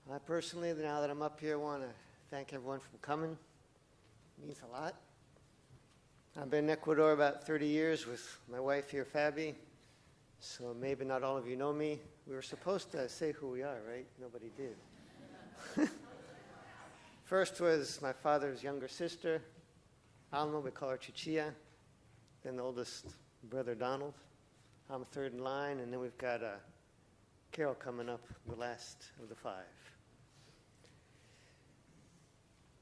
I personally, now that I'm up here, want to thank everyone for coming. It means a lot. I've been in Ecuador about 30 years with my wife here, Fabi, so maybe not all of you know me. We were supposed to say who we are, right? Nobody did. First was my father's younger sister, Alma, we call her Chichia, then the oldest brother, Donald. I'm third in line, and then we've got Carol coming up, the last of the five.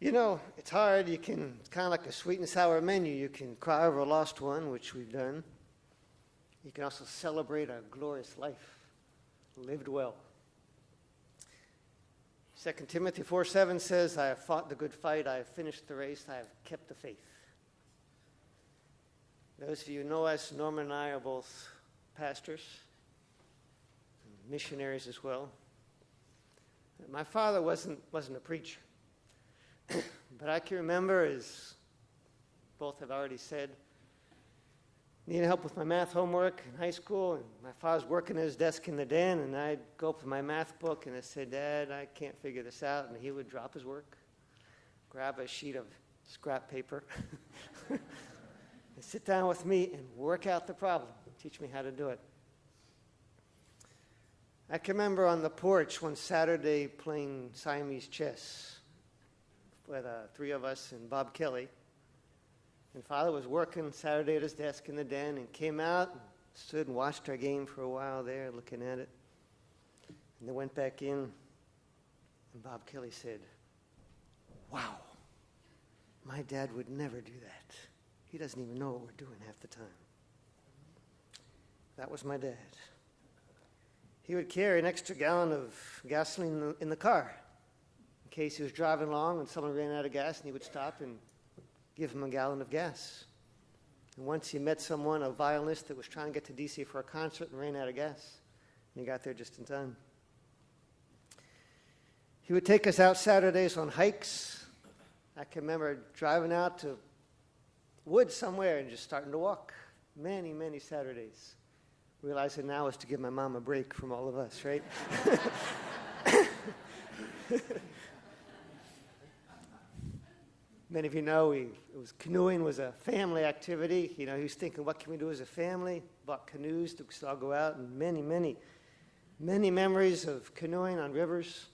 You know, it's hard. It's kind of like a sweet and sour menu. You can cry over a lost one, which we've done. You can also celebrate a glorious life, lived well. 2 Timothy 4:7 says, I have fought the good fight, I have finished the race, I have kept the faith. Those of you who know us, Norman and I are both pastors, and missionaries as well. My father wasn't a preacher. But I can remember, as both have already said, needing help with my math homework in high school, and my father's working at his desk in the den, and I'd go up to my math book and I'd say, Dad, I can't figure this out, and he would drop his work, grab a sheet of scrap paper, and sit down with me and work out the problem, teach me how to do it. I can remember on the porch one Saturday playing Siamese chess with three of us and Bob Kelly. And Father was working Saturday at his desk in the den and came out and stood and watched our game for a while there, looking at it. And then went back in, and Bob Kelly said, wow, my dad would never do that. He doesn't even know what we're doing half the time. That was my dad. He would carry an extra gallon of gasoline in the car in case he was driving along and someone ran out of gas, and he would stop and give him a gallon of gas. And once he met someone, a violinist that was trying to get to D.C. for a concert and ran out of gas, and he got there just in time. He would take us out Saturdays on hikes. I can remember driving out to woods somewhere and just starting to walk many, many Saturdays. Realizing now is to give my mom a break from all of us, right? Many of you know canoeing was a family activity. You know, he was thinking, what can we do as a family? Bought canoes to all go out, and many, many, many memories of canoeing on rivers.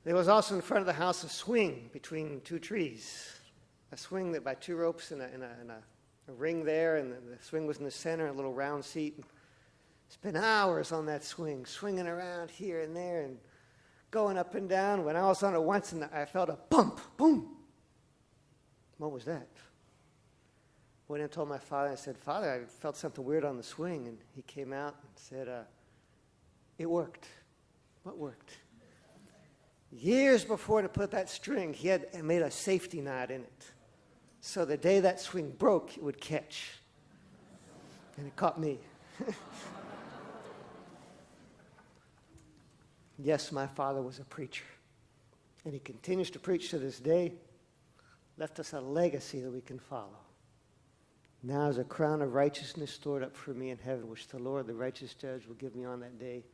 There was also in front of the house a swing between two trees, a swing that by two ropes and a ring there, and the swing was in the center, a little round seat. Spent hours on that swing, swinging around here and there, and going up and down. When I was on it once, and I felt a bump, boom. What was that? Went and told my father. I said, Father, I felt something weird on the swing. And he came out and said, it worked. What worked? Years before to put that string, he had made a safety knot in it. So the day that swing broke, it would catch. And it caught me. Yes, my father was a preacher, and he continues to preach to this day, left us a legacy that we can follow. Now is a crown of righteousness stored up for me in heaven, which the Lord, the righteous judge, will give me on that day,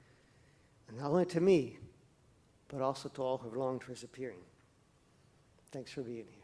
and not only to me, but also to all who have longed for his appearing. Thanks for being here.